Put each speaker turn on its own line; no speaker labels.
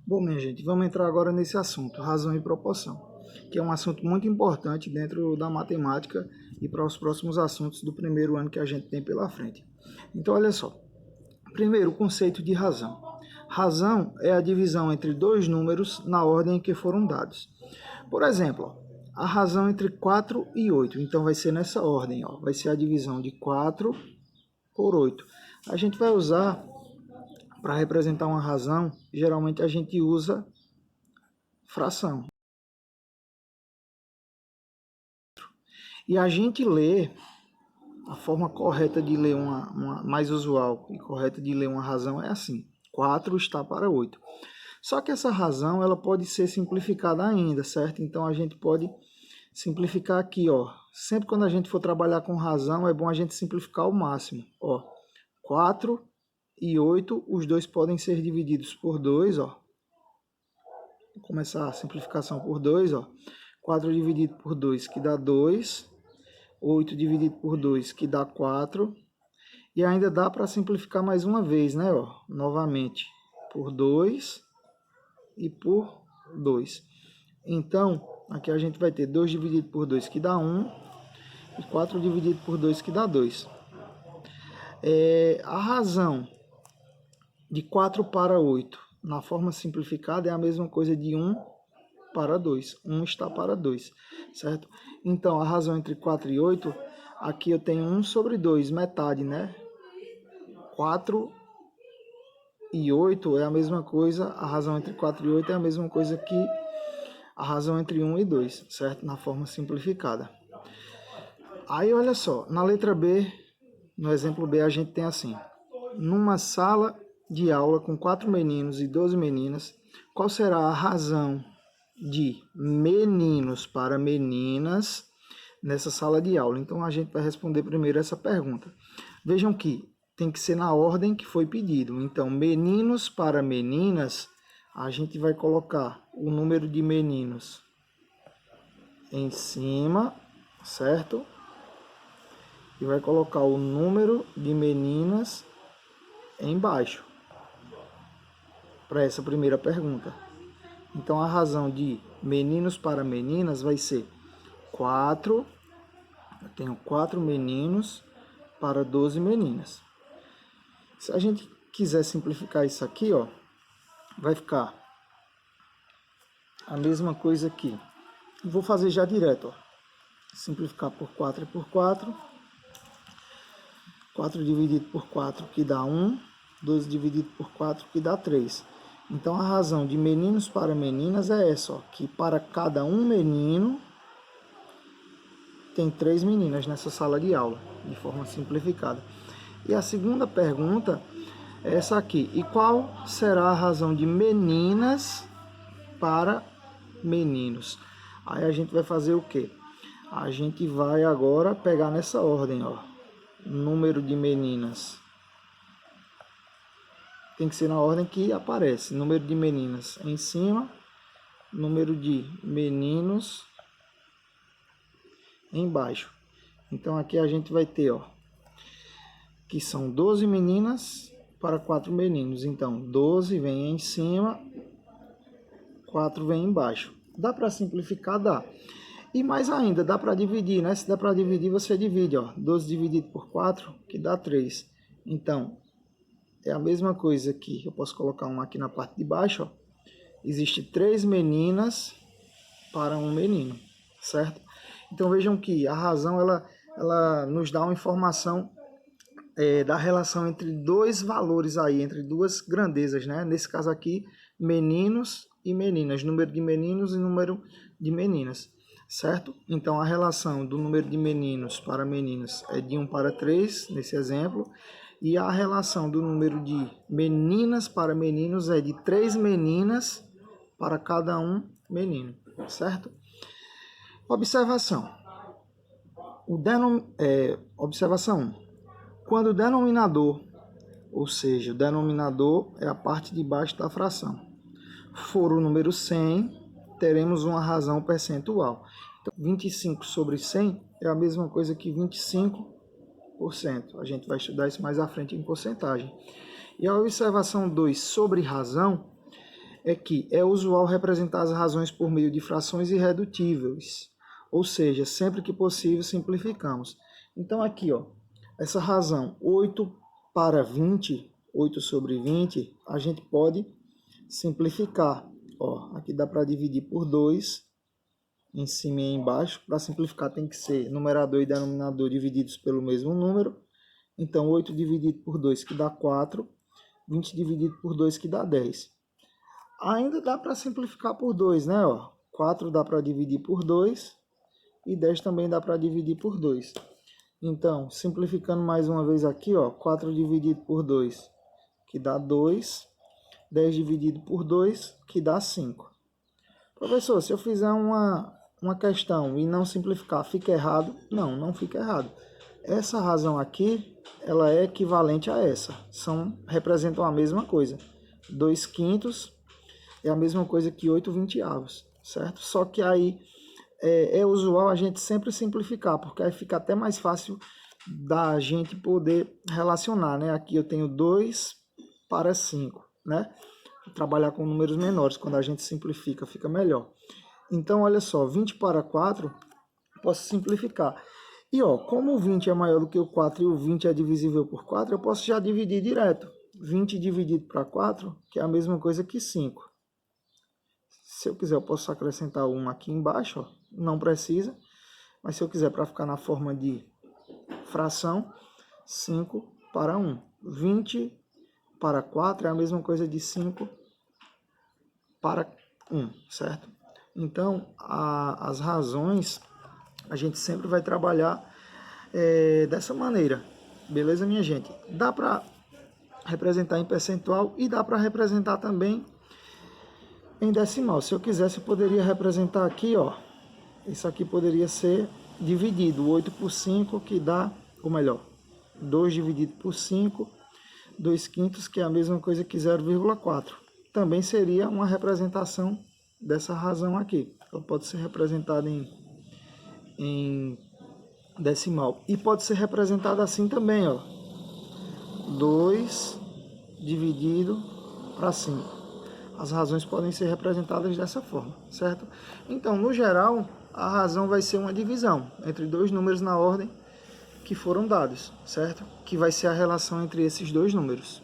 Bom, minha gente, vamos entrar agora nesse assunto, razão e proporção, que é um assunto muito importante dentro da matemática e para os próximos assuntos do primeiro ano que a gente tem pela frente. Então, olha só. Primeiro, o conceito de razão. Razão é a divisão entre dois números na ordem em que foram dados. Por exemplo, a razão entre 4 e 8. Então, vai ser nessa ordem. Vai ser a divisão de 4 por 8. A gente vai usar, para representar uma razão, geralmente a gente usa fração. E a gente lê, a forma correta de ler mais usual e correta de ler uma razão é assim: 4 está para 8. Só que essa razão ela pode ser simplificada ainda, certo? Então a gente pode simplificar aqui, ó. Sempre quando a gente for trabalhar com razão, é bom a gente simplificar ao máximo. 4 e 8, os dois podem ser divididos por 2, ó. Vou começar a simplificação por 2, ó. 4 dividido por 2, que dá 2. 8 dividido por 2, que dá 4. E ainda dá para simplificar mais uma vez, né? Novamente, por 2 e por 2. Então, aqui a gente vai ter 2 dividido por 2, que dá 1. E 4 dividido por 2, que dá 2. A razão de 4 para 8, na forma simplificada, é a mesma coisa de 1 para 2. 1 está para 2, certo? Então, a razão entre 4 e 8, aqui eu tenho 1 sobre 2, metade, né? 4 e 8 é a mesma coisa, a razão entre 4 e 8 é a mesma coisa que a razão entre 1 e 2, certo? Na forma simplificada. Aí, olha só, na letra B, no exemplo B, a gente tem assim: numa sala de aula com 4 meninos e 12 meninas, qual será a razão de meninos para meninas nessa sala de aula? Então, a gente vai responder primeiro essa pergunta. Vejam que tem que ser na ordem que foi pedido. Então, meninos para meninas, a gente vai colocar o número de meninos em cima, certo? E vai colocar o número de meninas embaixo, para essa primeira pergunta. Então, a razão de meninos para meninas vai ser 4. Eu tenho 4 meninos para 12 meninas. Se a gente quiser simplificar isso aqui, ó, vai ficar a mesma coisa aqui. Vou fazer já direto, ó. Simplificar por 4 é por 4. 4 dividido por 4, que dá 1. 12 dividido por 4, que dá 3. Então, a razão de meninos para meninas é essa, ó, que para cada um menino tem 3 meninas nessa sala de aula, de forma simplificada. E a segunda pergunta é essa aqui: e qual será a razão de meninas para meninos? Aí a gente vai fazer o quê? A gente vai agora pegar nessa ordem, ó. Número de meninas tem que ser na ordem que aparece. Número de meninas em cima, número de meninos embaixo. Então aqui a gente vai ter, ó, que são 12 meninas para 4 meninos. Então 12 vem em cima, 4 vem embaixo. Dá para simplificar? Dá. E mais ainda, dá para dividir, né? Se dá para dividir, você divide, ó. 12 dividido por 4, que dá 3. Então, é a mesma coisa aqui. Eu posso colocar um aqui na parte de baixo, ó. Existe 3 meninas para um menino, certo? Então, vejam que a razão, ela nos dá uma informação da relação entre dois valores aí, entre duas grandezas, né? Nesse caso aqui, meninos e meninas. Número de meninos e número de meninas. Certo? Então, a relação do número de meninos para meninas é de 1 para 3, nesse exemplo. E a relação do número de meninas para meninos é de 3 meninas para cada um menino. Certo? Observação. Observação 1. Quando o denominador, ou seja, o denominador é a parte de baixo da fração, for o número 100, teremos uma razão percentual. Então, 25 sobre 100 é a mesma coisa que 25%. A gente vai estudar isso mais à frente em porcentagem. E a observação 2 sobre razão é que é usual representar as razões por meio de frações irredutíveis, ou seja, sempre que possível simplificamos. Então aqui, ó, essa razão 8 para 20, 8 sobre 20, a gente pode simplificar. Ó, aqui dá para dividir por 2, em cima e embaixo. Para simplificar tem que ser numerador e denominador divididos pelo mesmo número. Então 8 dividido por 2 que dá 4, 20 dividido por 2 que dá 10. Ainda dá para simplificar por 2, né? Ó, 4 dá para dividir por 2 e 10 também dá para dividir por 2. Então, simplificando mais uma vez aqui, ó, 4 dividido por 2, que dá 2. 10 dividido por 2, que dá 5. Professor, se eu fizer uma questão e não simplificar, fica errado? Não, não fica errado. Essa razão aqui, ela é equivalente a essa. Representam a mesma coisa. 2 quintos é a mesma coisa que 8 vinteavos, certo? Só que aí é usual a gente sempre simplificar, porque aí fica até mais fácil da gente poder relacionar, né? Aqui eu tenho 2 para 5, né? Trabalhar com números menores, quando a gente simplifica, fica melhor. Então, olha só, 20 para 4, posso simplificar. E, ó, como o 20 é maior do que o 4 e o 20 é divisível por 4, eu posso já dividir direto. 20 dividido para 4, que é a mesma coisa que 5. Se eu quiser, eu posso acrescentar 1 aqui embaixo, ó. Não precisa. Mas se eu quiser, para ficar na forma de fração, 5 para 1. 20 para 4 é a mesma coisa de 5 para 1, certo? Então, as razões, a gente sempre vai trabalhar dessa maneira. Beleza, minha gente? Dá para representar em percentual e dá para representar também em decimal. Se eu quisesse, eu poderia representar aqui, ó. Isso aqui poderia ser dividido. 8 por 5, que dá, ou melhor, 2 dividido por 5, 2 quintos, que é a mesma coisa que 0,4. Também seria uma representação dessa razão aqui. Ela pode ser representada em decimal. E pode ser representada assim também, ó. 2 dividido para 5. As razões podem ser representadas dessa forma, certo? Então, no geral, a razão vai ser uma divisão entre dois números na ordem que foram dados, certo? Que vai ser a relação entre esses dois números.